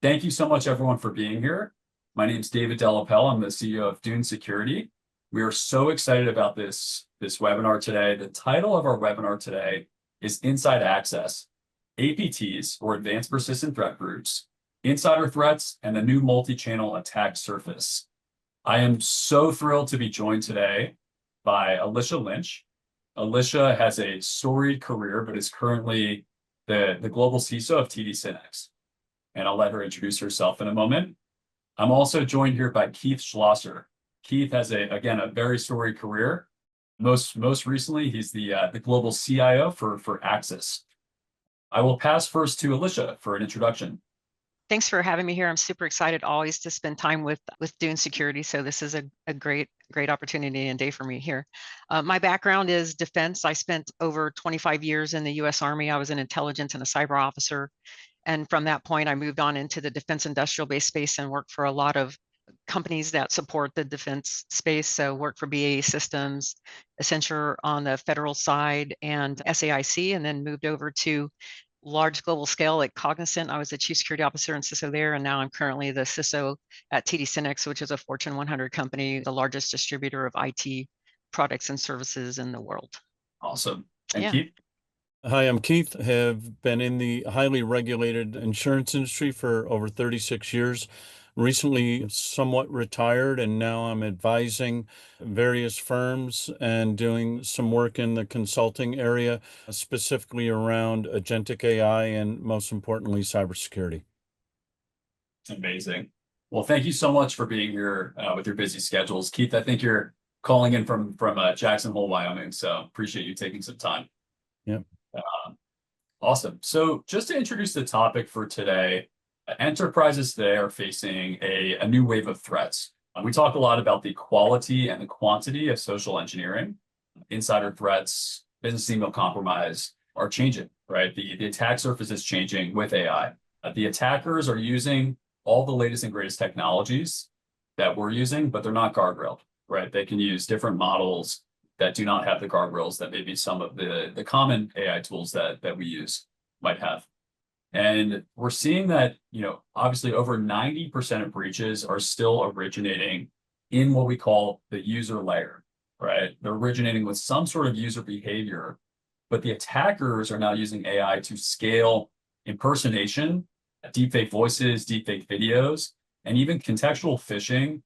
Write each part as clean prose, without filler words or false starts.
Thank you so much, everyone, for being here. My name is David DellaPelle. I'm the CEO of Dune Security. We are so excited about this webinar today. The title of our webinar today is Inside Access, APTs, or Advanced Persistent Threat Groups, Insider Threats, and the New Multi-Channel Attack Surface. I am so thrilled to be joined today by Alicia Lynch. Alicia has a storied career, but is currently the global CISO of SYNNEX. And I'll let her introduce herself in a moment. I'm also joined here by Keith Schlosser. Keith has again, a very storied career. Most recently, he's the global CIO for Axis. I will pass first to Alicia for an introduction. Thanks for having me here. I'm super excited always to spend time with Dune Security. So this is a great opportunity and day for me here. My background is defense. I spent over 25 years in the US Army. I was an intelligence and a cyber officer. And from that point, I moved on into the defense industrial base space and worked for a lot of companies that support the defense space. So worked for BAE Systems, Accenture on the federal side, and SAIC, and then moved over to large global scale like Cognizant. I was the chief security officer and CISO there, and now I'm currently the CISO at SYNNEX, which is a Fortune 100 company, the largest distributor of IT products and services in the world. Awesome. And Yeah. Keith? Hi, I'm Keith. Have been in the highly regulated insurance industry for over 36 years. Recently, somewhat retired, and now I'm advising various firms and doing some work in the consulting area, specifically around agentic AI and, most importantly, cybersecurity. Amazing. Well, thank you so much for being here with your busy schedules. Keith, I think you're calling in from Jackson Hole, Wyoming, so appreciate you taking some time. Yeah. Awesome. So just to introduce the topic for today, enterprises today are facing a new wave of threats. We talk a lot about the quality and the quantity of social engineering. Insider threats, business email compromise are changing, right? The attack surface is changing with AI. The attackers are using all the latest and greatest technologies that we're using, but they're not guardrailed, right? They can use different models that do not have the guardrails that maybe some of the common AI tools that we use might have. And we're seeing that, obviously over 90% of breaches are still originating in what we call the user layer, right? They're originating with some sort of user behavior, but the attackers are now using AI to scale impersonation, deepfake voices, deepfake videos, and even contextual phishing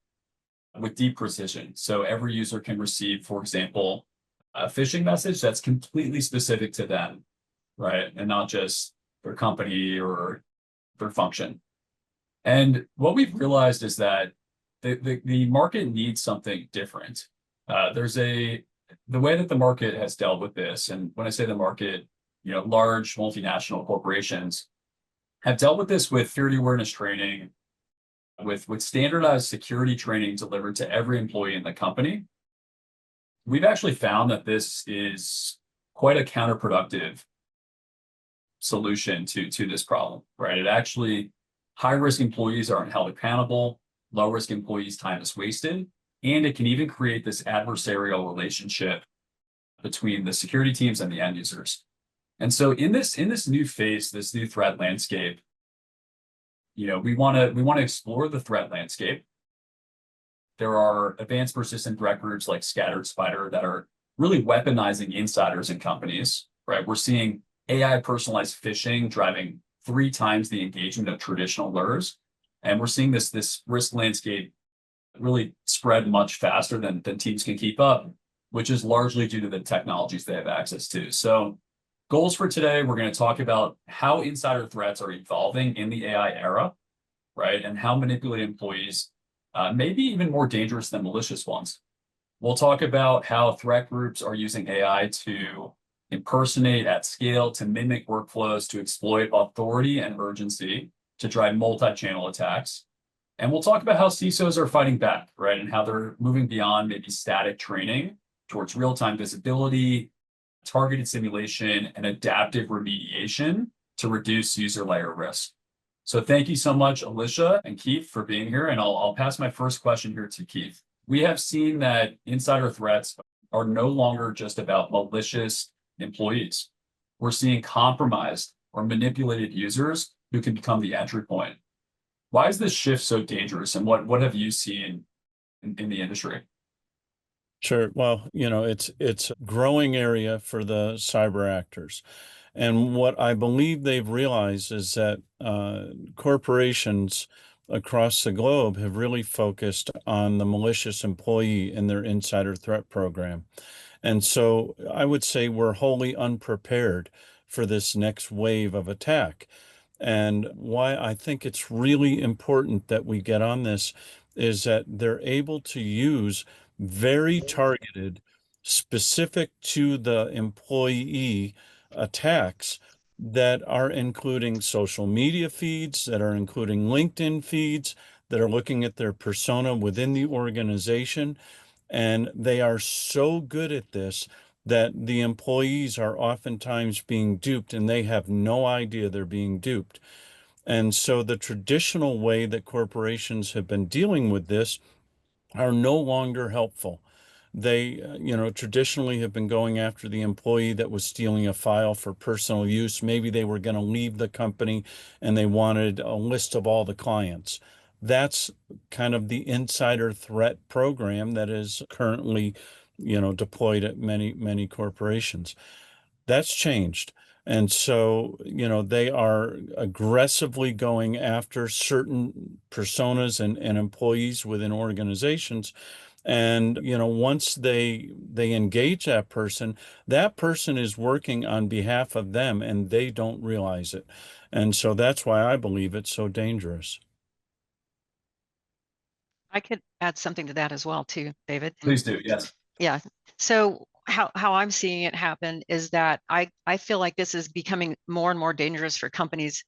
with deep precision. So every user can receive, for example, a phishing message that's completely specific to them, right? And not just their company or their function. And what we've realized is that the market needs something different. The way that the market has dealt with this, and when I say the market, large multinational corporations have dealt with this with security awareness training, with standardized security training delivered to every employee in the company. We've actually found that this is quite a counterproductive solution to this problem, right? It actually, high-risk employees aren't held accountable, low-risk employees' time is wasted, and it can even create this adversarial relationship between the security teams and the end users. And so in this new phase, this new threat landscape, we want to explore the threat landscape. There are advanced persistent threat groups like Scattered Spider that are really weaponizing insiders in companies, right? We're seeing AI personalized phishing driving 3 times the engagement of traditional lures. And we're seeing this risk landscape really spread much faster than teams can keep up, which is largely due to the technologies they have access to. So goals for today, we're going to talk about how insider threats are evolving in the AI era, right? And how manipulated employees may be even more dangerous than malicious ones. We'll talk about how threat groups are using AI to impersonate at scale, to mimic workflows, to exploit authority and urgency, to drive multi-channel attacks. And we'll talk about how CISOs are fighting back, right? And how they're moving beyond maybe static training towards real-time visibility, targeted simulation, and adaptive remediation to reduce user layer risk. So thank you so much, Alicia and Keith, for being here. And I'll pass my first question here to Keith. We have seen that insider threats are no longer just about malicious employees. We're seeing compromised or manipulated users who can become the entry point. Why is this shift so dangerous, and what have you seen in the industry? Sure. Well, it's a growing area for the cyber actors. And what I believe they've realized is that corporations across the globe have really focused on the malicious employee in their insider threat program. And so I would say we're wholly unprepared for this next wave of attack. And why I think it's really important that we get on this is that they're able to use very targeted, specific to the employee attacks that are including social media feeds, that are including LinkedIn feeds, that are looking at their persona within the organization. And they are so good at this that the employees are oftentimes being duped and they have no idea they're being duped. And so the traditional way that corporations have been dealing with this are no longer helpful. They, traditionally have been going after the employee that was stealing a file for personal use. Maybe they were going to leave the company and they wanted a list of all the clients. That's kind of the insider threat program that is currently, deployed at many, many corporations. That's changed. And so, they are aggressively going after certain personas and employees within organizations. And, once they engage that person is working on behalf of them and they don't realize it. And so that's why I believe it's so dangerous. I could add something to that as well too, David. Please do. Yes. Yeah. So how I'm seeing it happen is that I feel like this is becoming more and more dangerous for companies,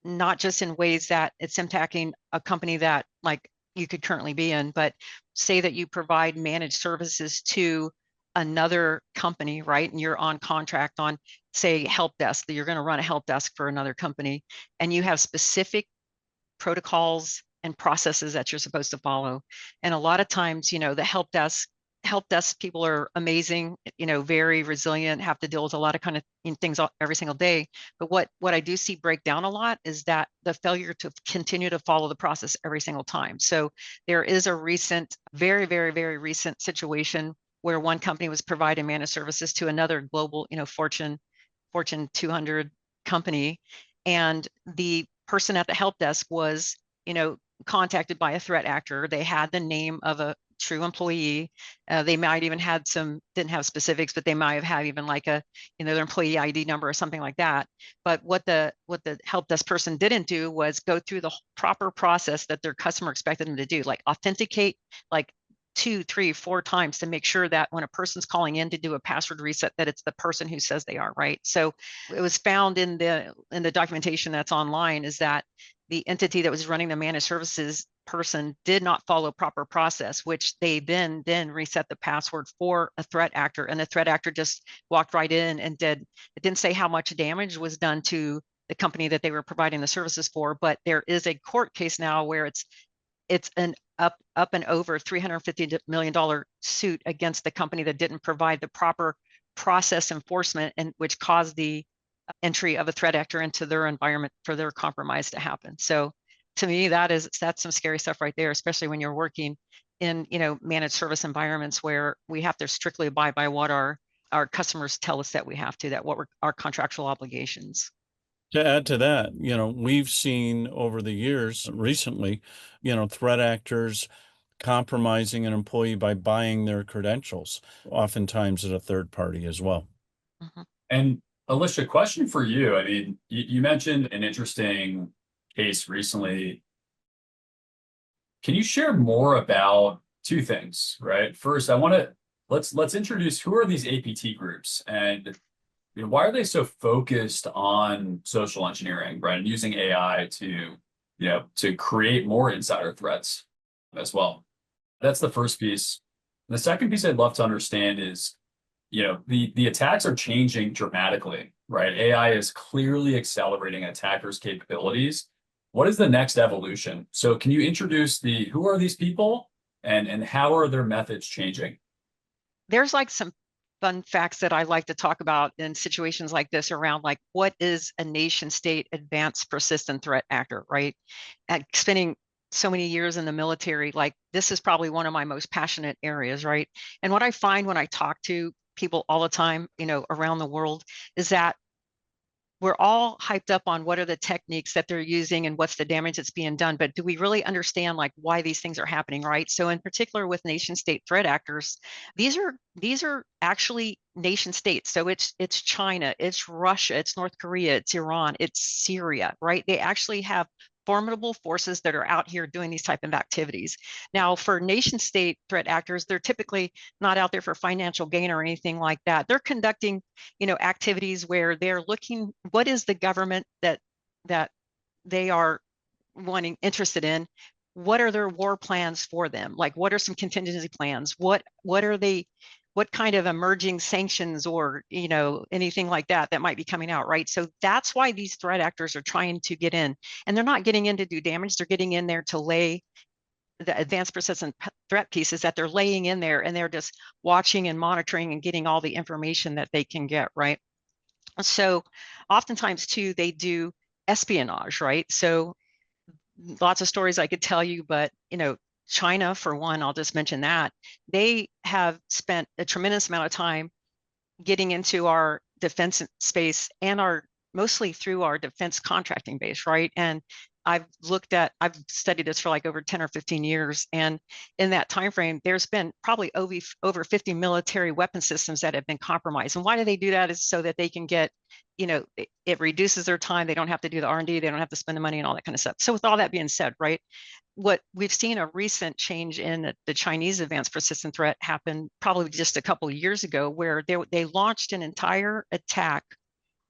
not just in ways that it's impacting a company that like you could currently be in, but say that you provide managed services to another company, right? And you're on contract on, say, help desk, that you're going to run a help desk for another company, and you have specific protocols and processes that you're supposed to follow. And a lot of times, the help desk people are amazing, very resilient, have to deal with a lot of kind of things every single day. But what I do see break down a lot is that the failure to continue to follow the process every single time. So there is a recent, very, very, very recent situation where one company was providing managed services to another global, Fortune 200 company. And the person at the help desk was, contacted by a threat actor. They had the name of a true employee. They might even had didn't have specifics, but they might have had even like their employee ID number or something like that. But what the help desk person didn't do was go through the proper process that their customer expected them to do, like authenticate, like 2, 3, 4 times to make sure that when a person's calling in to do a password reset, that it's the person who says they are, right? So it was found in the documentation that's online is that the entity that was running the managed services person did not follow proper process, which they then reset the password for a threat actor, and the threat actor just walked right in and it didn't say how much damage was done to the company that they were providing the services for, but there is a court case now where it's an up and over $350 million suit against the company that didn't provide the proper process enforcement, and which caused the entry of a threat actor into their environment for their compromise to happen. So to me, that's some scary stuff right there, especially when you're working in managed service environments where we have to strictly abide by what our customers tell us that we have to, what were our contractual obligations. To add to that, we've seen over the years recently, threat actors compromising an employee by buying their credentials, oftentimes at a third party as well. Mhm. And Alicia, question for you. I mean, you mentioned an interesting case recently. Can you share more about two things, right? First, let's introduce who are these APT groups, and why are they so focused on social engineering, right? And using AI to create more insider threats as well. That's the first piece. And the second piece I'd love to understand is, the attacks are changing dramatically, right? AI is clearly accelerating attackers' capabilities. What is the next evolution? So can you introduce who are these people and how are their methods changing? There's like some fun facts that I like to talk about in situations like this around like what is a nation state advanced persistent threat actor, right? Spending so many years in the military, like this is probably one of my most passionate areas, right? And what I find when I talk to people all the time, around the world, is that we're all hyped up on what are the techniques that they're using and what's the damage that's being done, but do we really understand like why these things are happening, right? So in particular with nation state threat actors, these are actually nation states. So it's China, it's Russia, it's North Korea, it's Iran, it's Syria, right? They actually have formidable forces that are out here doing these type of activities. Now, for nation state threat actors, they're typically not out there for financial gain or anything like that. They're conducting activities where they're looking, what is the government that they are interested in? What are their war plans for them? Like, what are some contingency plans? What are they? What kind of emerging sanctions or anything like that might be coming out, right? So that's why these threat actors are trying to get in, and they're not getting in to do damage. They're getting in there to lay the advanced persistent threat pieces that they're laying in there, and they're just watching and monitoring and getting all the information that they can get, right? So oftentimes too, they do espionage, right? So lots of stories I could tell you, but China, for one, I'll just mention that they have spent a tremendous amount of time getting into our defense space and mostly through our defense contracting base, right? And I've studied this for like over 10 or 15 years. And in that time frame, there's been probably over 50 military weapon systems that have been compromised. And why do they do that? Is so that they can get, it reduces their time. They don't have to do the R&D. They don't have to spend the money and all that kind of stuff. So with all that being said, right, what we've seen a recent change in the Chinese advanced persistent threat happen probably just a couple of years ago, where they launched an entire attack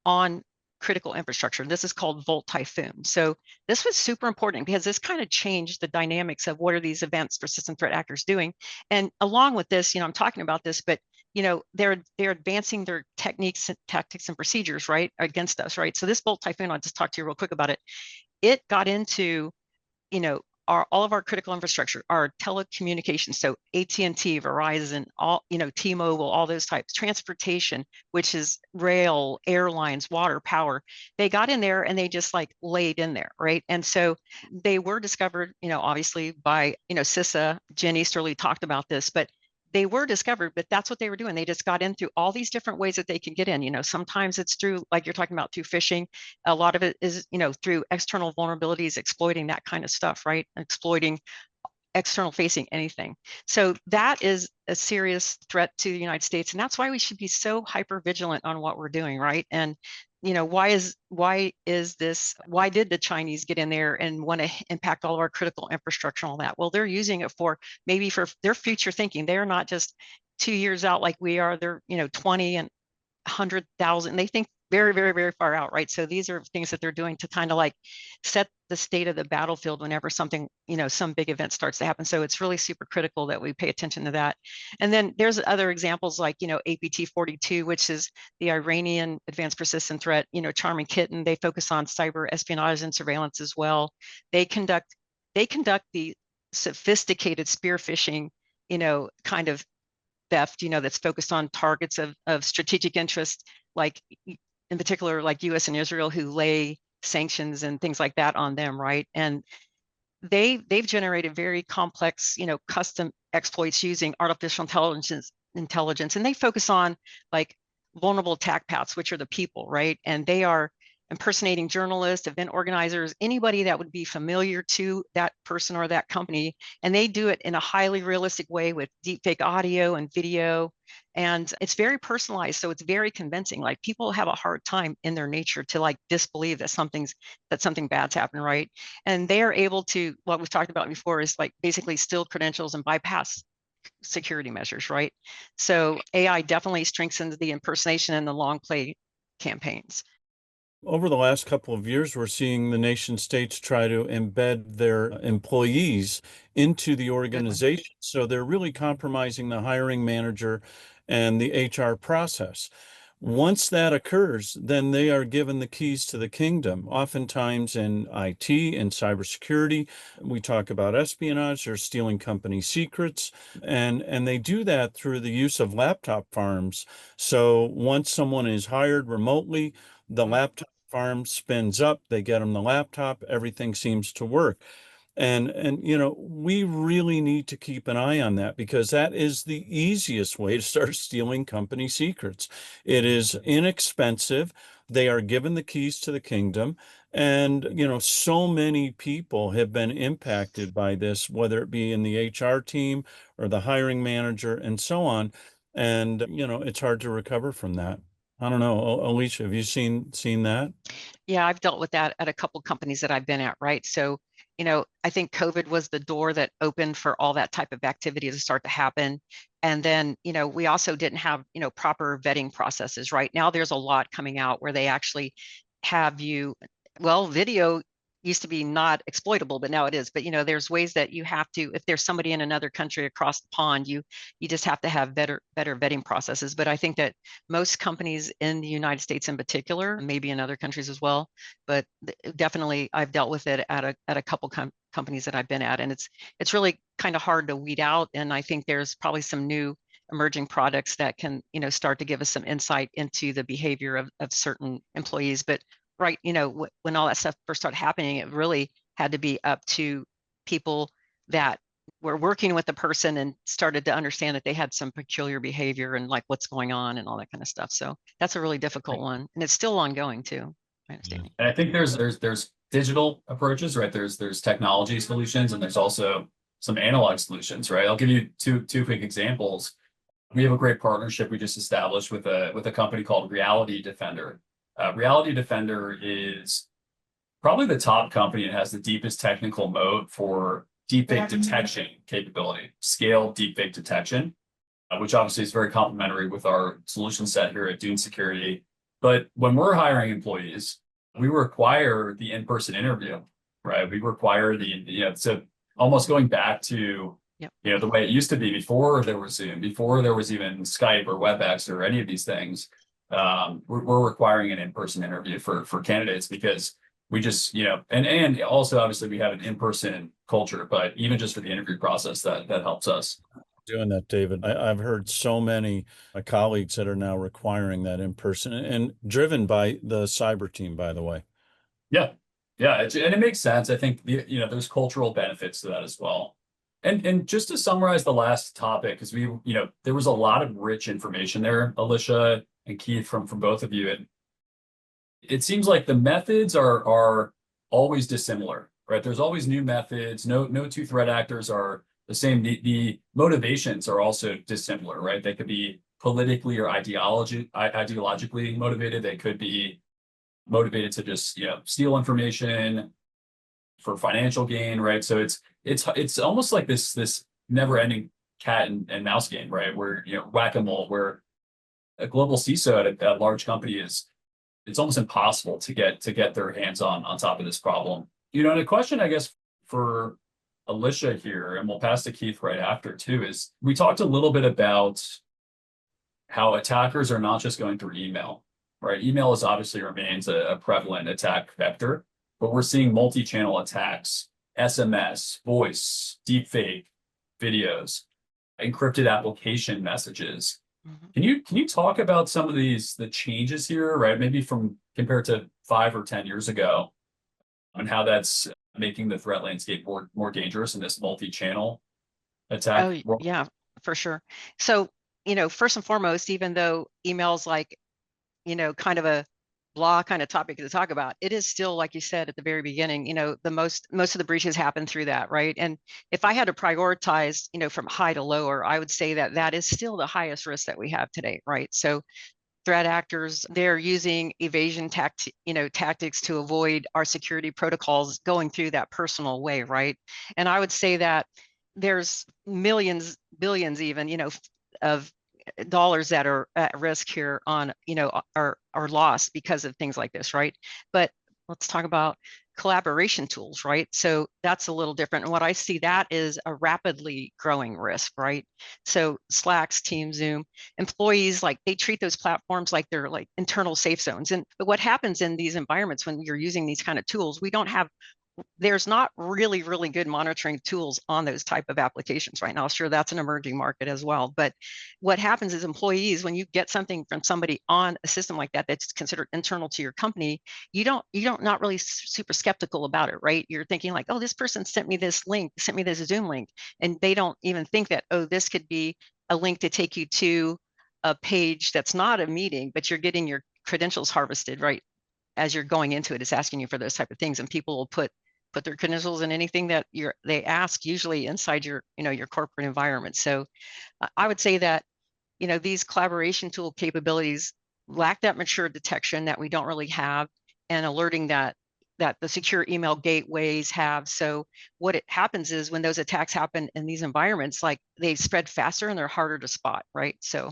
on critical infrastructure. This is called Volt Typhoon. So this was super important because this kind of changed the dynamics of what are these advanced persistent threat actors doing. And along with this, I'm talking about this, but they're advancing their techniques, tactics, and procedures, right, against us, right? So this Volt Typhoon, I'll just talk to you real quick about it. It got into all of our critical infrastructure, our telecommunications, so AT&T, Verizon, all, T-Mobile, all those types, transportation, which is rail, airlines, water, power. They got in there and they just like laid in there, right? And so they were discovered, obviously by, CISA. Jen Easterly talked about this, but they were discovered, but that's what they were doing. They just got in through all these different ways that they can get in. Sometimes it's through, like you're talking about, through phishing. A lot of it is, through external vulnerabilities, exploiting that kind of stuff, right? Exploiting external facing anything. So that is a serious threat to the United States. And that's why we should be so hyper vigilant on what we're doing, right? And why did the Chinese get in there and want to impact all of our critical infrastructure and all that? Well, they're using it for maybe for their future thinking. They're not just 2 years out like we are. They're 20 and 100,000. They think very, very, very far out, right? So these are things that they're doing to kind of like set the state of the battlefield whenever something, some big event starts to happen. So it's really super critical that we pay attention to that. And then there's other examples like, APT 42, which is the Iranian advanced persistent threat, Charming Kitten. They focus on cyber espionage and surveillance as well. They conduct the sophisticated spear phishing, kind of theft, that's focused on targets of strategic interest, like in particular, like US and Israel, who lay sanctions and things like that on them, right? And they've generated very complex, custom exploits using artificial intelligence, and they focus on like vulnerable attack paths, which are the people, right? And they are impersonating journalists, event organizers, anybody that would be familiar to that person or that company. And they do it in a highly realistic way with deepfake audio and video. And it's very personalized. So it's very convincing. Like people have a hard time in their nature to like disbelieve that something bad's happened, right? And they are able to, what we've talked about before is like basically steal credentials and bypass security measures, right? So AI definitely strengthens the impersonation and the long play campaigns. Over the last couple of years, we're seeing the nation states try to embed their employees into the organization. So they're really compromising the hiring manager and the HR process. Once that occurs, then they are given the keys to the kingdom. Oftentimes in IT and cybersecurity, we talk about espionage or stealing company secrets, and they do that through the use of laptop farms. So once someone is hired remotely, the laptop farm spins up, they get them the laptop, everything seems to work. And we really need to keep an eye on that, because that is the easiest way to start stealing company secrets. It is inexpensive. They are given the keys to the kingdom. And, so many people have been impacted by this, whether it be in the HR team or the hiring manager and so on. And, it's hard to recover from that. I don't know. Alicia, have you seen that? Yeah, I've dealt with that at a couple companies that I've been at, right? So, I think COVID was the door that opened for all that type of activity to start to happen. And then, we also didn't have, proper vetting processes. Right now, there's a lot coming out where they actually have you, well, video used to be not exploitable, but now it is. But there's ways that you have to, if there's somebody in another country across the pond, you just have to have better vetting processes. But I think that most companies in the United States in particular, maybe in other countries as well, but definitely I've dealt with it at a couple companies that I've been at, and it's really kind of hard to weed out. And I think there's probably some new emerging products that can start to give us some insight into the behavior of certain employees. But right, when all that stuff first started happening, it really had to be up to people that were working with the person and started to understand that they had some peculiar behavior and like what's going on and all that kind of stuff. So that's a really difficult one, and it's still ongoing too, my understanding. And I think there's digital approaches, right? There's technology solutions, and there's also some analog solutions, right? I'll give you two quick examples. We have a great partnership we just established with a company called Reality Defender. Reality Defender is probably the top company and has the deepest technical moat for deepfake detection capability, scale deepfake detection, which obviously is very complementary with our solution set here at Dune Security. But when we're hiring employees, we require the in-person interview, right? We require so almost going back to, Yep. The way it used to be before there was Zoom, before there was even Skype or WebEx or any of these things. We're requiring an in-person interview for candidates, because we just, and also obviously we have an in-person culture, but even just for the interview process, that helps us. Doing that, David. I've heard so many colleagues that are now requiring that in person, and driven by the cyber team, by the way. Yeah. Yeah. And it makes sense. I think, there's cultural benefits to that as well. And just to summarize the last topic, because there was a lot of rich information there, Alicia and Keith, from both of you. And it seems like the methods are always dissimilar, right? There's always new methods. No two threat actors are the same. The motivations are also dissimilar, right? They could be politically or ideologically motivated. They could be motivated to just steal information for financial gain, right? So it's almost like this never-ending cat and mouse game, right? Where whack-a-mole, where a global CISO at a large company it's almost impossible to get their hands on top of this problem. And a question, I guess, for Alicia here, and we'll pass to Keith right after too, is we talked a little bit about how attackers are not just going through email, right? Email obviously remains a prevalent attack vector, but we're seeing multi-channel attacks, SMS, voice, deepfake videos, encrypted application messages. Mm-hmm. Can you talk about some of the changes here, right? Maybe from compared to 5 or 10 years ago, and how that's making the threat landscape more dangerous in this multi-channel attack Oh, world? yeah, for sure. So, first and foremost, even though email's like, kind of a blah kind of topic to talk about, it is still, like you said at the very beginning, the most of the breaches happen through that, right? And if I had to prioritize, from high to lower, I would say that is still the highest risk that we have today, right? So threat actors, they're using evasion tactics to avoid our security protocols going through that personal way, right? And I would say that there's millions, billions even, of dollars that are at risk here are lost because of things like this, right? But let's talk about collaboration tools, right? So that's a little different. And what I see that is a rapidly growing risk, right? So Slacks, Teams, Zoom, employees, like they treat those platforms like they're like internal safe zones. And but what happens in these environments when you're using these kind of tools, there's not really, really good monitoring tools on those type of applications right now. Sure, that's an emerging market as well. But what happens is employees, when you get something from somebody on a system like that that's considered internal to your company, you don't not really super skeptical about it, right? You're thinking like, oh, this person sent me this link, sent me this Zoom link, and they don't even think that, oh, this could be a link to take you to a page that's not a meeting, but you're getting your credentials harvested, right? As you're going into it, it's asking you for those type of things, and people will put their credentials in anything that they ask, usually inside your your corporate environment. So I would say that these collaboration tool capabilities lack that mature detection that we don't really have, and alerting that the secure email gateways have. So what it happens is when those attacks happen in these environments, like they spread faster and they're harder to spot, right? So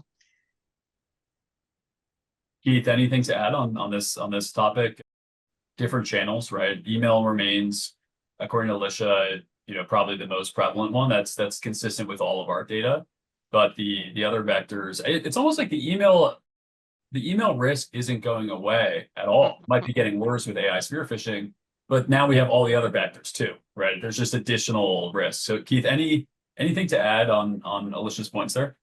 Keith, anything to add on this topic? Different channels, right? Email remains, according to Alicia, probably the most prevalent one. That's consistent with all of our data. But the other vectors, it's almost like the email risk isn't going away at all. It might be getting worse with AI spear phishing, but now we have all the other vectors too, right? There's just additional risks. So Keith, anything to add on Alicia's points there?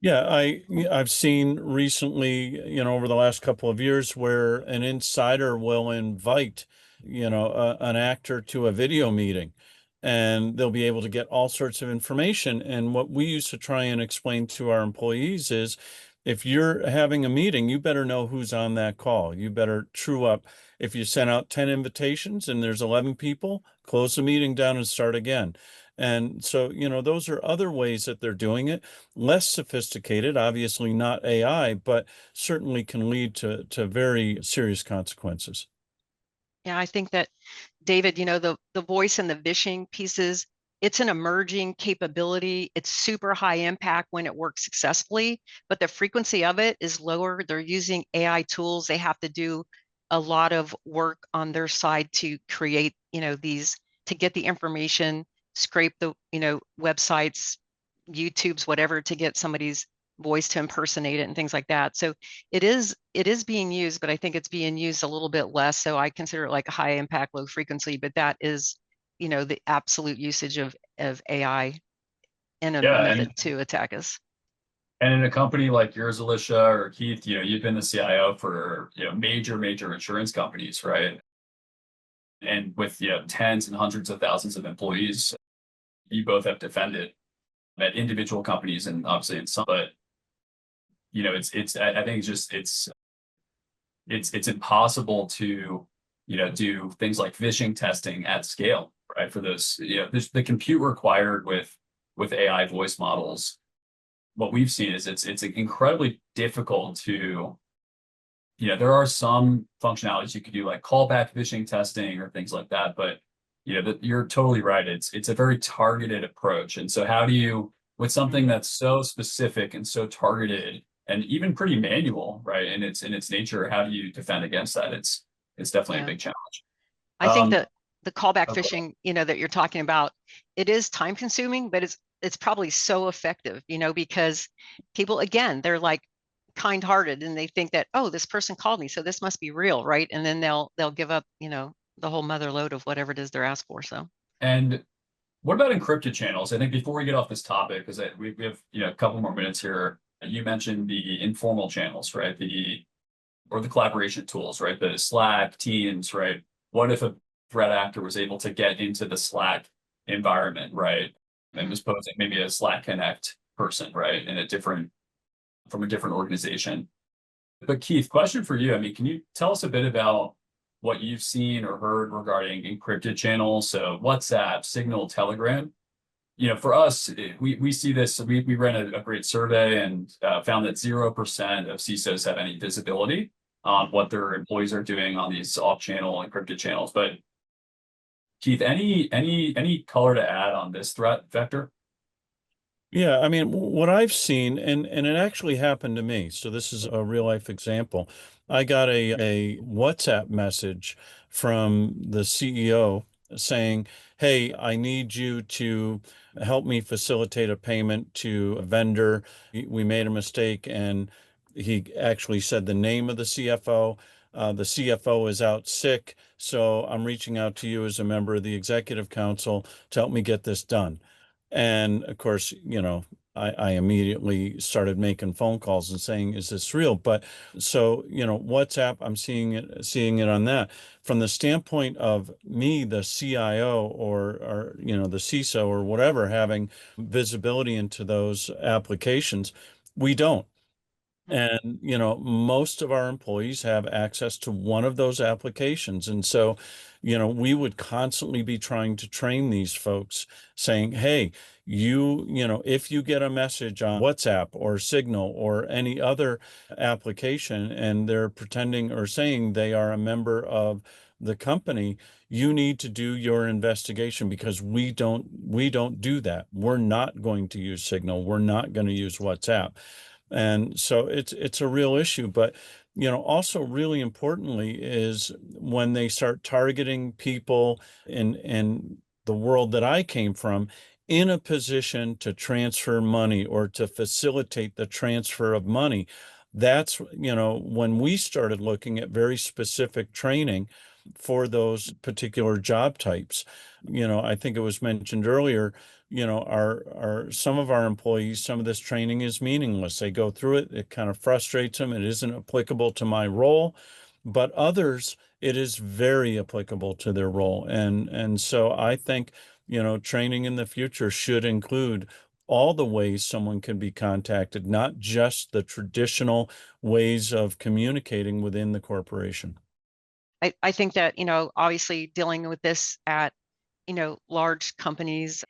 Yeah, I've seen recently, over the last couple of years where an insider will invite, an actor to a video meeting, and they'll be able to get all sorts of information. And what we used to try and explain to our employees is, if you're having a meeting, you better know who's on that call. You better true up. If you send out 10 invitations and there's 11 people, close the meeting down and start again. And so, those are other ways that they're doing it. Less sophisticated, obviously not AI, but certainly can lead to very serious consequences. yeah, I think that, David, the voice and the phishing pieces, it's an emerging capability. It's super high impact when it works successfully, but the frequency of it is lower. They're using AI tools. They have to do a lot of work on their side to create, to get the information, scrape the, websites, YouTube's, whatever, to get somebody's voice to impersonate it and things like that. So it is being used, but I think it's being used a little bit less. So I consider it like a high impact, low frequency, but that is, the absolute usage of AI in a method to attack us. And in a company like yours, Alicia or Keith, you've been the CIO for major insurance companies, right? And with tens and hundreds of thousands of employees, you both have defended at individual companies and obviously in some, but I think it's impossible to do things like phishing testing at scale, right? For those, there's the compute required with AI voice models. What we've seen is it's incredibly difficult to, there are some functionalities you could do like callback phishing testing or things like that, but you're totally right. It's a very targeted approach. And so how do you, with something that's so specific and so targeted and even pretty manual, right? And it's in its nature, how do you defend against that? It's definitely a big challenge. I think that the callback phishing, that you're talking about, it is time consuming, but it's probably so effective, because people, again, they're like kind-hearted and they think that, oh, this person called me, so this must be real, right? And then they'll give up, the whole mother load of whatever it is they're asked for. So, and what about encrypted channels? I think before we get off this topic, because we have a couple more minutes here, you mentioned the informal channels, right? Or the collaboration tools, right? The Slack, Teams, right? What if a threat actor was able to get into the Slack environment, right? And was posing maybe a Slack Connect person, right? From a different organization. But Keith, question for you. I mean, can you tell us a bit about what you've seen or heard regarding encrypted channels? So WhatsApp, Signal, Telegram. For us, we see this. We ran a great survey and found that 0% of CISOs have any visibility on what their employees are doing on these off-channel encrypted channels. But Keith, any color to add on this threat vector? Yeah, I mean, what I've seen, and it actually happened to me. So this is a real life example. I got a WhatsApp message from the CEO saying, hey, I need you to help me facilitate a payment to a vendor. We made a mistake, and he actually said the name of the CFO. The CFO is out sick, so I'm reaching out to you as a member of the executive council to help me get this done. And of course, I immediately started making phone calls and saying, is this real? But so, WhatsApp, I'm seeing it on that. From the standpoint of me, the CIO or the CISO or whatever, having visibility into those applications, we don't. And, most of our employees have access to one of those applications. And so, we would constantly be trying to train these folks saying, hey, if you get a message on WhatsApp or Signal or any other application and they're pretending or saying they are a member of the company, you need to do your investigation because we don't do that. We're not going to use Signal. We're not going to use WhatsApp. And so it's a real issue. But, also really importantly is when they start targeting people in the world that I came from in a position to transfer money or to facilitate the transfer of money. That's, when we started looking at very specific training for those particular job types. I think it was mentioned earlier, our some of our employees, some of this training is meaningless. They go through it, it kind of frustrates them, it isn't applicable to my role, but others, it is very applicable to their role. And so I think, training in the future should include all the ways someone can be contacted, not just the traditional ways of communicating within the corporation. I think that, obviously dealing with this at, large companies,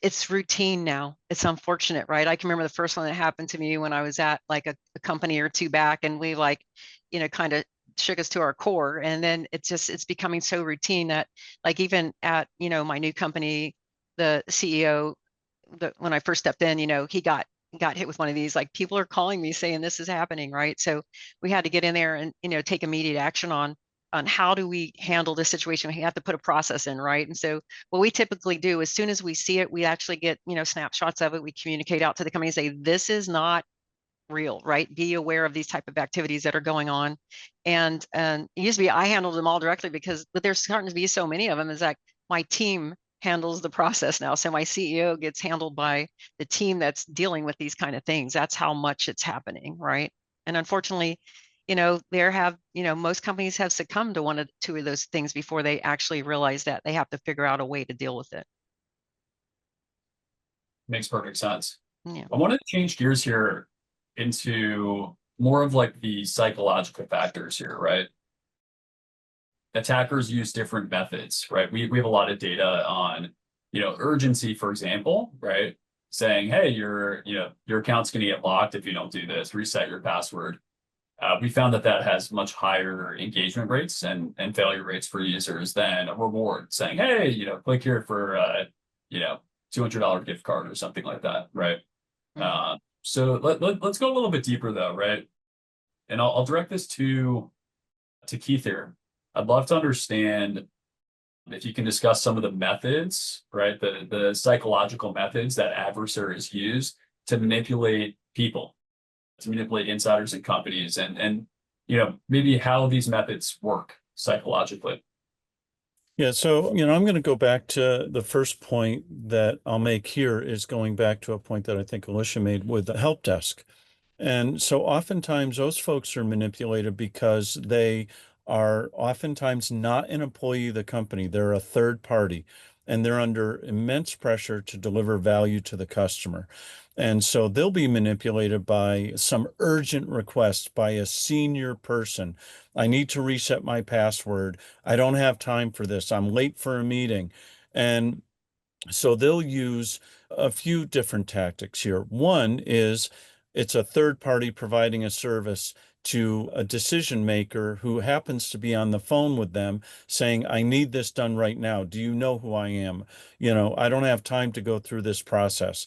it's routine now. It's unfortunate, right? I can remember the first one that happened to me when I was at like a company or two back, and we kind of shook us to our core. And then it's becoming so routine that like even at, my new company, the CEO, when I first stepped in, he got hit with one of these, like people are calling me saying this is happening, right? So we had to get in there and, take immediate action on how do we handle this situation. We have to put a process in, right? And so what we typically do, as soon as we see it, we actually get, snapshots of it. We communicate out to the company and say, this is not real, right? Be aware of these type of activities that are going on. And it used to be, I handled them all directly but there's starting to be so many of them, is that my team handles the process now. So my CEO gets handled by the team that's dealing with these kind of things. That's how much it's happening, right? And unfortunately, most companies have succumbed to one or two of those things before they actually realize that they have to figure out a way to deal with it. Makes perfect sense. Yeah. I wanted to change gears here into more of like the psychological factors here, right? Attackers use different methods, right? We have a lot of data on, urgency, for example, right? Saying, hey, your account's going to get locked if you don't do this, reset your password. We found that has much higher engagement rates and failure rates for users than a reward saying, hey, click here for, $200 gift card or something like that, right? Mm-hmm. So let's go a little bit deeper though, right? And I'll direct this to Keith here. I'd love to understand if you can discuss some of the methods, right? The psychological methods that adversaries use to manipulate people, to manipulate insiders and companies, and maybe how these methods work psychologically. Yeah, so, I'm going to go back to the first point that I'll make here is going back to a point that I think Alicia made with the help desk. And so oftentimes those folks are manipulated because they are oftentimes not an employee of the company. They're a third party and they're under immense pressure to deliver value to the customer. And so they'll be manipulated by some urgent request by a senior person. I need to reset my password. I don't have time for this. I'm late for a meeting. And so they'll use a few different tactics here. One is it's a third party providing a service to a decision maker who happens to be on the phone with them saying, I need this done right now. Do you know who I am? I don't have time to go through this process.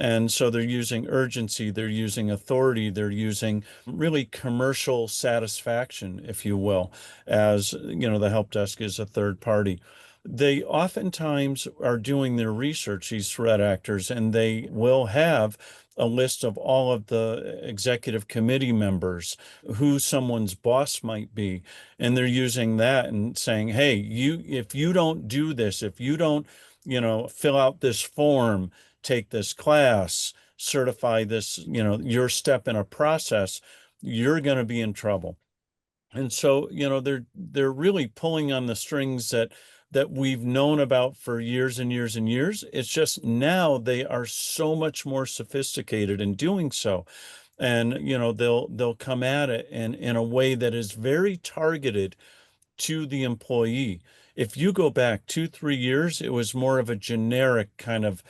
And so they're using urgency, they're using authority, they're using really commercial satisfaction, if you will, as the help desk is a third party. They oftentimes are doing their research, these threat actors, and they will have a list of all of the executive committee members, who someone's boss might be, and they're using that and saying, hey, if you don't do this, if you don't, fill out this form, take this class, certify this, your step in a process, you're going to be in trouble. And so, they're really pulling on the strings that we've known about for years and years and years. It's just now they are so much more sophisticated in doing so. And, they'll come at it in a way that is very targeted to the employee. If you go back 2-3 years, it was more of a generic kind of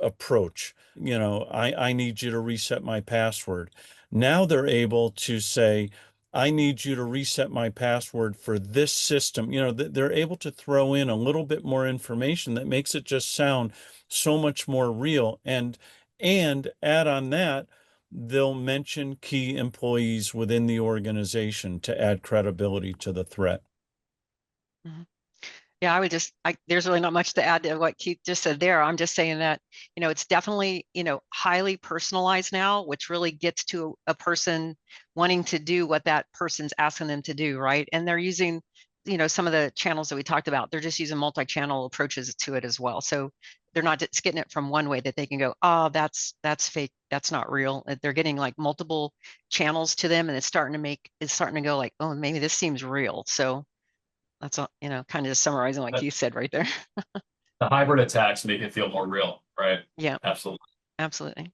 approach. I need you to reset my password. Now they're able to say, I need you to reset my password for this system. They're able to throw in a little bit more information that makes it just sound so much more real. And add on that, they'll mention key employees within the organization to add credibility to the threat. Mhm. Yeah, there's really not much to add to what Keith just said there. I'm just saying that, it's definitely, highly personalized now, which really gets to a person wanting to do what that person's asking them to do, right? And they're using, some of the channels that we talked about, they're just using multi-channel approaches to it as well. So they're not just getting it from one way that they can go, oh, that's fake, that's not real. They're getting like multiple channels to them, and it's starting to go like, oh, maybe this seems real. So that's all, kind of just summarizing what Keith said right there. The hybrid attacks make it feel more real, right? Yeah, Absolutely. absolutely.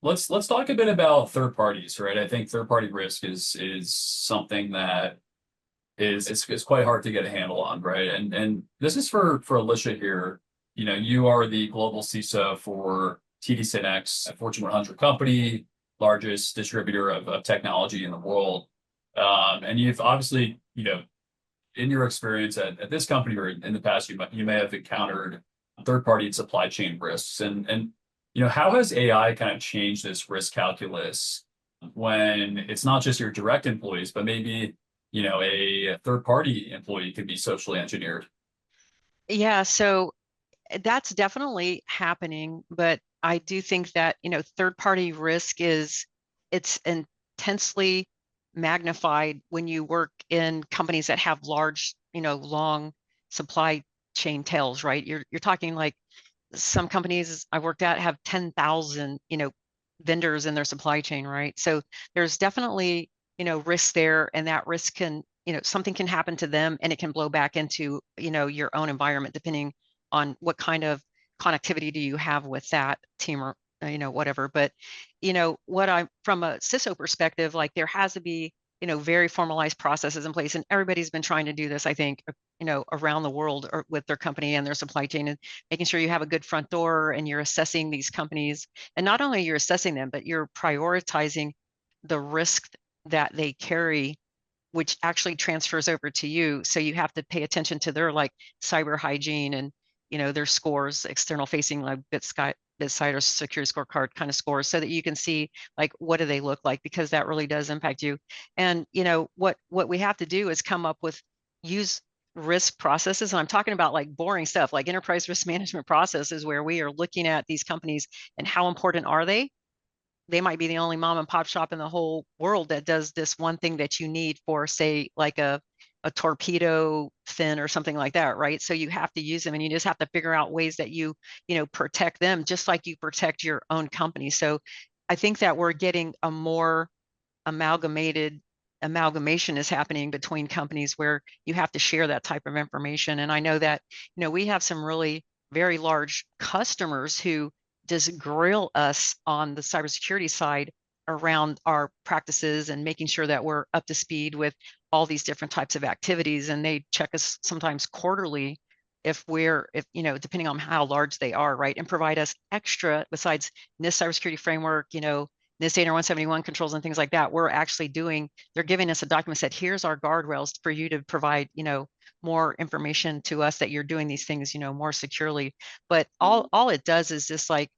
Let's talk a bit about third parties, right? I think third party risk is something that it's quite hard to get a handle on, right? And this is for Alicia here. You are the global CISO for TD SYNNEX, a Fortune 100 company, largest distributor of technology in the world. And you've obviously, in your experience at this company or in the past, you may have encountered third-party supply chain risks. And how has AI kind of changed this risk calculus when it's not just your direct employees, but maybe, a third-party employee could be socially engineered? Yeah, so that's definitely happening, but I do think that, third party risk it's intensely magnified when you work in companies that have large, long supply chain tails, right? You're talking like some companies I worked at have 10,000, vendors in their supply chain, right? So there's definitely, risk there, and that risk can, something can happen to them and it can blow back into, your own environment, depending on what kind of connectivity do you have with that team or, whatever. But, what I'm from a CISO perspective, like there has to be, very formalized processes in place, and everybody's been trying to do this, I think, around the world or with their company and their supply chain, and making sure you have a good front door and you're assessing these companies. And not only you're assessing them, but you're prioritizing the risk that they carry, which actually transfers over to you. So you have to pay attention to their like cyber hygiene and, their scores, external facing, like BitSight or security scorecard kind of scores, so that you can see like what do they look like, because that really does impact you. And what we have to do is come up with use risk processes. And I'm talking about like boring stuff like enterprise risk management processes, where we are looking at these companies and how important are they. They might be the only mom and pop shop in the whole world that does this one thing that you need for, say, like a torpedo fin or something like that, right? So you have to use them, and you just have to figure out ways that you protect them just like you protect your own company. So I think that we're getting a more amalgamation is happening between companies, where you have to share that type of information. And I know that, we have some really very large customers who just grill us on the cybersecurity side around our practices and making sure that we're up to speed with all these different types of activities. And they check us sometimes quarterly if depending on how large they are, right? And provide us extra, besides NIST cybersecurity framework, NIST 80171 controls and things like that. They're giving us a document that here's our guardrails for you to provide, more information to us that you're doing these things, more securely. But all it does is just like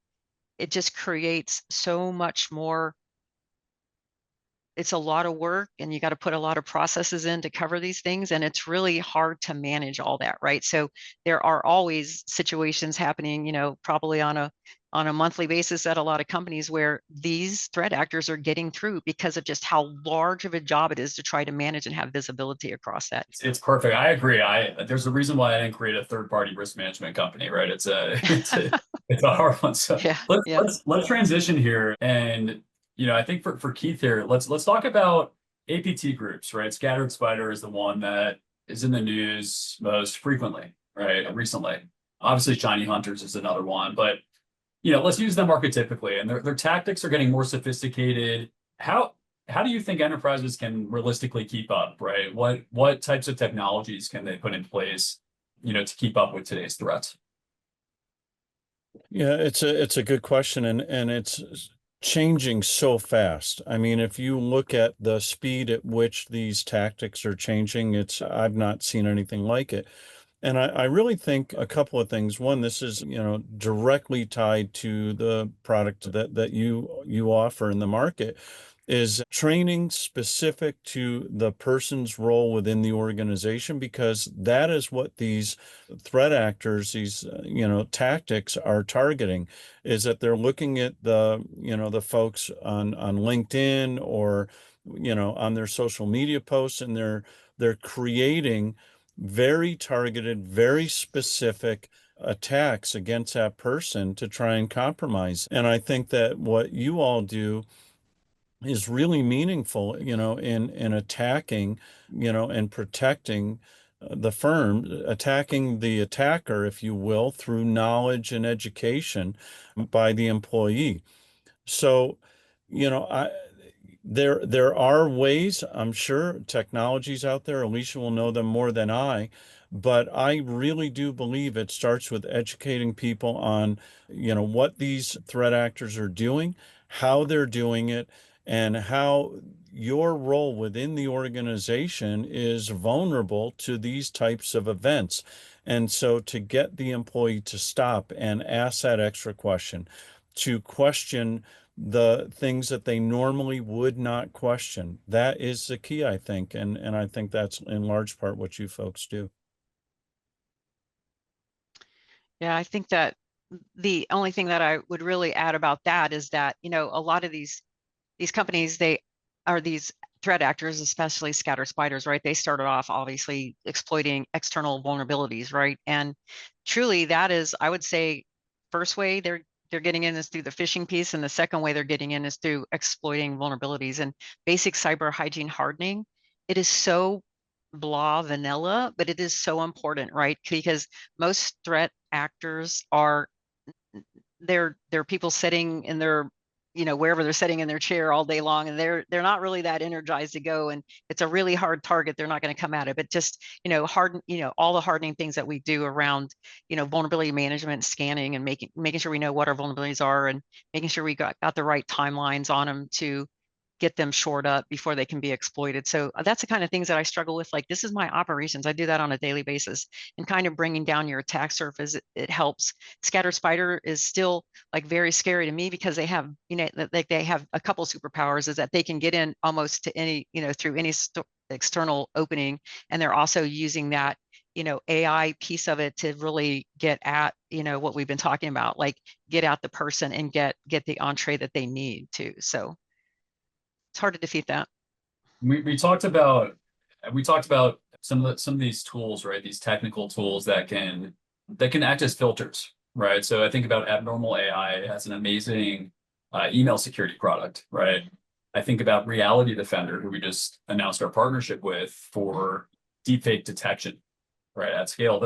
it just creates so much more. It's a lot of work, and you got to put a lot of processes in to cover these things, and it's really hard to manage all that, right? So there are always situations happening, probably on a monthly basis at a lot of companies where these threat actors are getting through because of just how large of a job it is to try to manage and have visibility across that. It's perfect. I agree. There's a reason why I didn't create a third-party risk management company, right? It's a hard one. So Yeah, let's yeah. let's transition here. And I think for Keith here, let's talk about APT groups, right? Scattered Spider is the one that is in the news most frequently, right? Recently. Obviously, Shiny Hunters is another one, but let's use them archetypically. And their tactics are getting more sophisticated. How do you think enterprises can realistically keep up, right? What types of technologies can they put in place, to keep up with today's threats? Yeah, it's a good question, and it's changing so fast. I mean, if you look at the speed at which these tactics are changing, I've not seen anything like it. And I really think a couple of things. One, this is, directly tied to the product that you offer in the market, is training specific to the person's role within the organization, because that is what these threat actors, these, tactics are targeting, is that they're looking at the folks on LinkedIn or, on their social media posts, and they're creating very targeted, very specific attacks against that person to try and compromise. And I think that what you all do is really meaningful, in attacking, and protecting the firm, attacking the attacker, if you will, through knowledge and education by the employee. So, I there are ways, I'm sure, technologies out there. Alicia will know them more than I, but I really do believe it starts with educating people on, what these threat actors are doing, how they're doing it, and how your role within the organization is vulnerable to these types of events. And so to get the employee to stop and ask that extra question, to question the things that they normally would not question. That is the key, I think. And I think that's in large part what you folks do. Yeah, I think that the only thing that I would really add about that is that, a lot of these companies, they are these threat actors, especially scatter spiders, right? They started off obviously exploiting external vulnerabilities, right? And truly that is, I would say, first way they're getting in is through the phishing piece, and the second way they're getting in is through exploiting vulnerabilities and basic cyber hygiene hardening. It is so blah vanilla, but it is so important, right? Because most threat actors are, they're people sitting in their, wherever they're sitting in their chair all day long, and they're not really that energized to go, and it's a really hard target. They're not going to come at it, but just, harden, all the hardening things that we do around, vulnerability management, scanning, and making sure we know what our vulnerabilities are, and making sure we got the right timelines on them to get them shored up before they can be exploited. So that's the kind of things that I struggle with. Like, this is my operations. I do that on a daily basis, and kind of bringing down your attack surface. It helps. Scatter Spider is still like very scary to me because they have, like they have a couple superpowers, is that they can get in almost to any, through any external opening. And they're also using that, AI piece of it to really get at, what we've been talking about, like get at the person and get the entree that they need to. So it's hard to defeat that. We talked about some of these tools, right? These technical tools that can act as filters, right? So I think about Abnormal AI as an amazing email security product, right? I think about Reality Defender, who we just announced our partnership with for deepfake detection, right, at scale.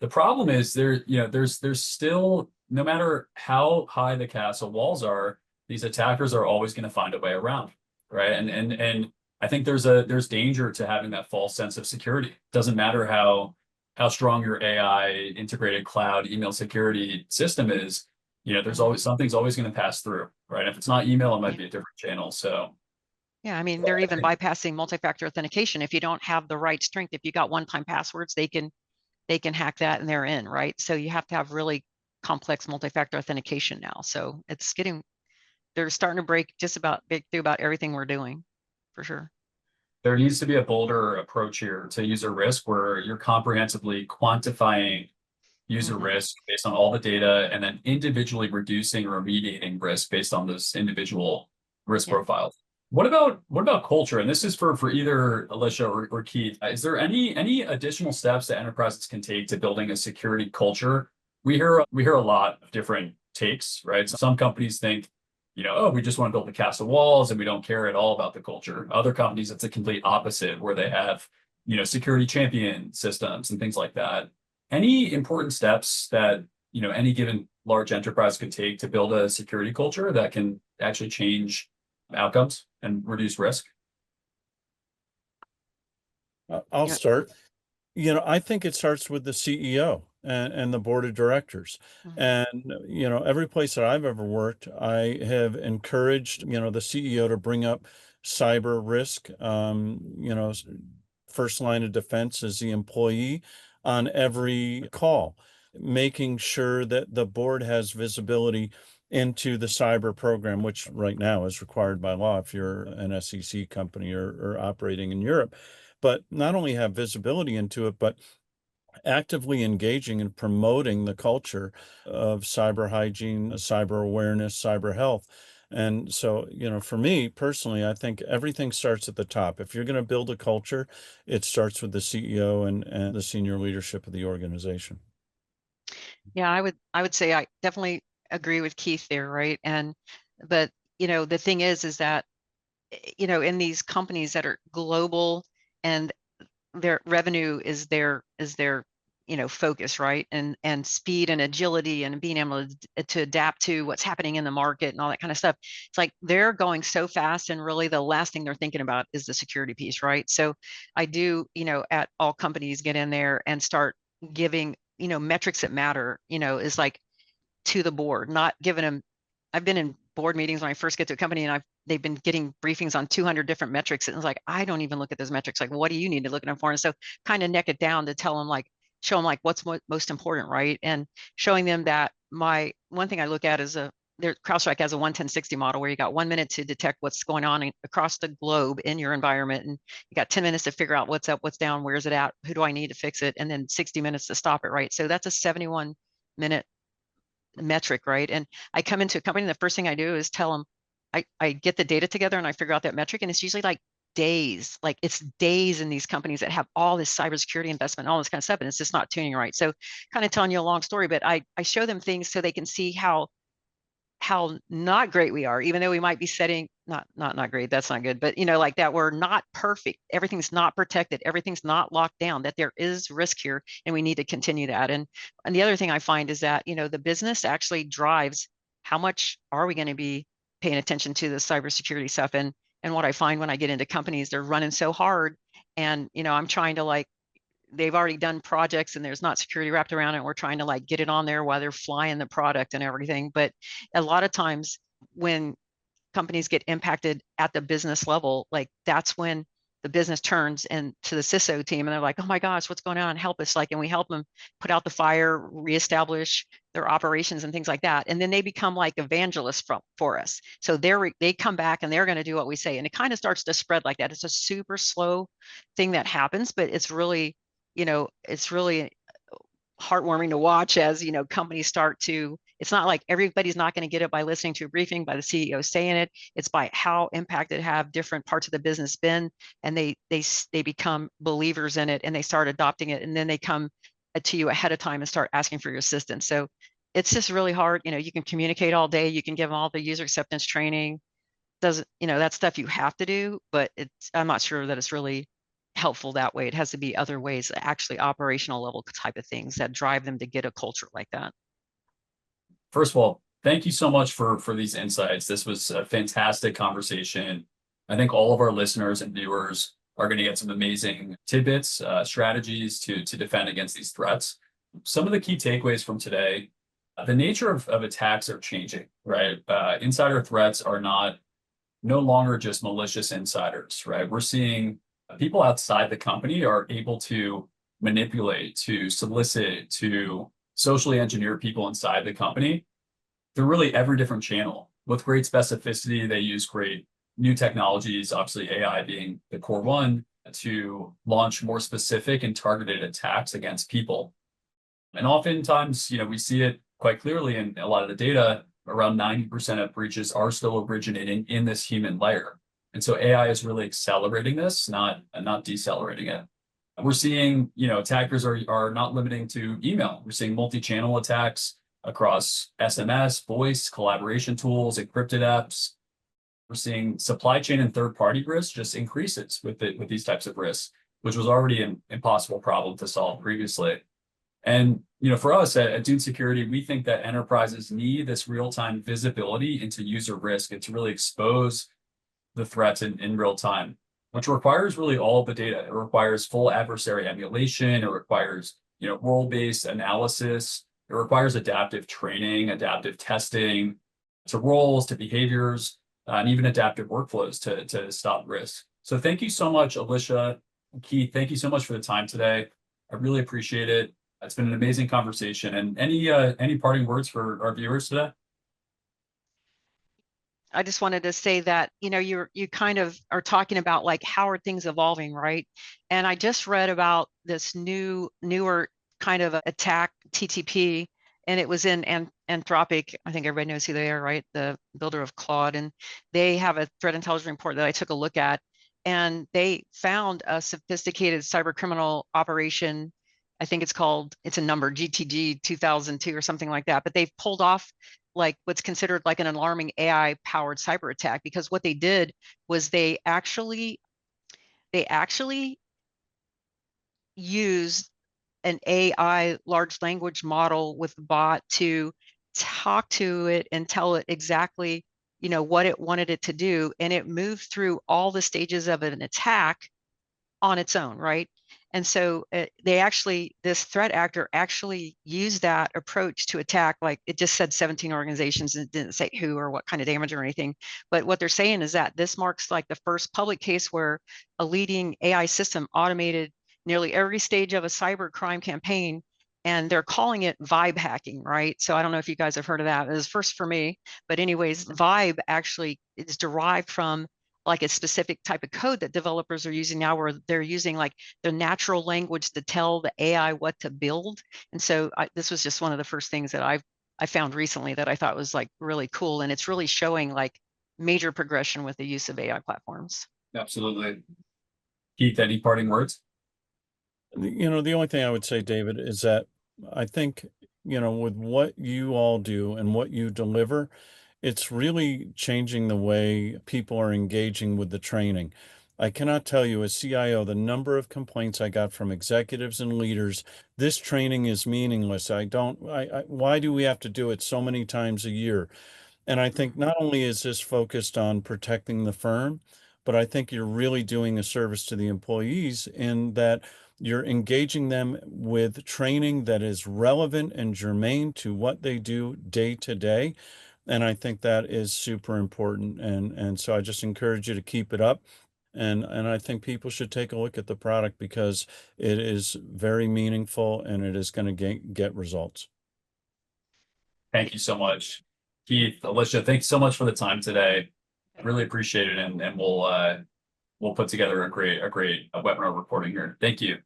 The problem is there's still, no matter how high the castle walls are, these attackers are always going to find a way around, right? And I think there's danger to having that false sense of security. Doesn't matter how strong your AI integrated cloud email security system is, there's always something's always going to pass through, right? If it's not email, it might be a different channel. So Yeah, I mean, they're even bypassing multi-factor authentication. If you don't have the right strength, if you got one-time passwords, they can hack that and they're in, right? So you have to have really complex multi-factor authentication now. So they're starting to break through about everything we're doing, for sure. There needs to be a bolder approach here to user risk where you're comprehensively quantifying user risk based on all the data and then individually reducing or remediating risk based on those individual risk profiles. What about culture? And this is for either Alicia or Keith. Is there any additional steps that enterprises can take to building a security culture? We hear a lot of different takes, right? Some companies think, oh, we just want to build a castle walls and we don't care at all about the culture. Other companies, it's a complete opposite where they have, security champion systems and things like that. Any important steps that, any given large enterprise could take to build a security culture that can actually change outcomes and reduce risk? I'll start. I think it starts with the CEO and the board of directors. And, every place that I've ever worked, I have encouraged, the CEO to bring up cyber risk. First line of defense is the employee on every call, making sure that the board has visibility into the cyber program, which right now is required by law if you're an SEC company or operating in Europe. But not only have visibility into it, but actively engaging and promoting the culture of cyber hygiene, cyber awareness, cyber health. And so, for me personally, I think everything starts at the top. If you're going to build a culture, it starts with the CEO and the senior leadership of the organization. Yeah, I would say I definitely agree with Keith there, right? But the thing is that in these companies that are global and their revenue is their focus, right? And speed and agility and being able to adapt to what's happening in the market and all that kind of stuff. It's like they're going so fast, and really the last thing they're thinking about is the security piece, right? So I do, at all companies, get in there and start giving metrics that matter, is like to the board, not giving them. I've been in board meetings when I first get to a company, and they've been getting briefings on 200 different metrics. And it's like, I don't even look at those metrics. Like, what do you need to look at them for? And so kind of neck it down to tell them, show them what's most important, right? And showing them that one thing I look at is CrowdStrike has a 1-10-60 model where you got 1 minute to detect what's going on across the globe in your environment. And you got 10 minutes to figure out what's up, what's down, where's it at, who do I need to fix it? And then 60 minutes to stop it, right? So that's a 71-minute metric, right? And I come into a company, the first thing I do is tell them, I get the data together and I figure out that metric, and it's usually days, it's days in these companies that have all this cybersecurity investment, all this kind of stuff, and it's just not tuning right. So kind of telling you a long story, but I show them things so they can see how not great we are, even though we might be setting, not great, that's not good, but that we're not perfect. Everything's not protected. Everything's not locked down, that there is risk here, and we need to continue that. And the other thing I find is that, the business actually drives how much are we going to be paying attention to the cybersecurity stuff. And what I find when I get into companies, they're running so hard, and, I'm trying to they've already done projects and there's not security wrapped around it. We're trying to get it on there while they're flying the product and everything. But a lot of times when companies get impacted at the business level, that's when the business turns and to the CISO team, and they're like, oh my gosh, what's going on? Help us. And we help them put out the fire, reestablish their operations and things like that. And then they become evangelists for us. So they come back and they're going to do what we say. And it kind of starts to spread like that. It's a super slow thing that happens, but it's really, it's really heartwarming to watch as, companies start to, it's not like everybody's not going to get it by listening to a briefing by the CEO saying it. It's by how impacted have different parts of the business been, and they become believers in it, and they start adopting it, and then they come to you ahead of time and start asking for your assistance. So it's just really hard. You can communicate all day. You can give them all the user acceptance training. Doesn't, that stuff you have to do, but I'm not sure that it's really helpful that way. It has to be other ways, actually operational level type of things that drive them to get a culture like that. First of all, thank you so much for these insights. This was a fantastic conversation. I think all of our listeners and viewers are going to get some amazing tidbits, strategies to defend against these threats. Some of the key takeaways from today: the nature of attacks are changing, right? Insider threats are no longer just malicious insiders, right? We're seeing people outside the company are able to manipulate, to solicit, to socially engineer people inside the company through really every different channel with great specificity. They use great new technologies, obviously AI being the core one, to launch more specific and targeted attacks against people. And oftentimes, we see it quite clearly in a lot of the data. Around 90% of breaches are still originating in this human layer. And so AI is really accelerating this, not decelerating it. We're seeing, attackers are not limiting to email. We're seeing multi-channel attacks across SMS, voice, collaboration tools, encrypted apps. We're seeing supply chain and third-party risks just increases with these types of risks, which was already an impossible problem to solve previously. And for us at Dune Security, we think that enterprises need this real-time visibility into user risk and to really expose the threats in real time, which requires really all of the data. It requires full adversary emulation. It requires role-based analysis. It requires adaptive training, adaptive testing to roles, to behaviors, and even adaptive workflows to stop risk. So thank you so much, Alicia, Keith. Thank you so much for the time today. I really appreciate it. It's been an amazing conversation. And any parting words for our viewers today? I just wanted to say that, you kind of are talking about like, how are things evolving, right? And I just read about this newer kind of attack, TTP, and it was in Anthropic. I think everybody knows who they are, right? The builder of Claude. And they have a threat intelligence report that I took a look at, and they found a sophisticated cybercriminal operation. I think it's a number, GTG 2002 or something like that, but they've pulled off like what's considered like an alarming AI powered cyber attack, because what they did was they actually used an AI large language model with a bot to talk to it and tell it exactly, what it wanted it to do. And it moved through all the stages of an attack on its own, right? And so this threat actor actually used that approach to attack. Like, it just said 17 organizations and it didn't say who or what kind of damage or anything. But what they're saying is that this marks like the first public case where a leading AI system automated nearly every stage of a cyber crime campaign. And they're calling it vibe hacking, right? So I don't know if you guys have heard of that. It was first for me. But anyways, vibe actually is derived from like a specific type of code that developers are using now, where they're using like the natural language to tell the AI what to build. And so this was just one of the first things that I found recently that I thought was like really cool. And it's really showing like major progression with the use of AI platforms. Absolutely. Keith, any parting words? The only thing I would say, David, is that I think, with what you all do and what you deliver, it's really changing the way people are engaging with the training. I cannot tell you, as CIO, the number of complaints I got from executives and leaders. This training is meaningless. Why do we have to do it so many times a year? And I think not only is this focused on protecting the firm, but I think you're really doing a service to the employees in that you're engaging them with training that is relevant and germane to what they do day to day. And I think that is super important. And so I just encourage you to keep it up. And I think people should take a look at the product because it is very meaningful and it is going to get results. Thank you so much, Keith, Alicia. Thanks so much for the time today. Really appreciate it. And we'll put together a great webinar recording here. Thank you.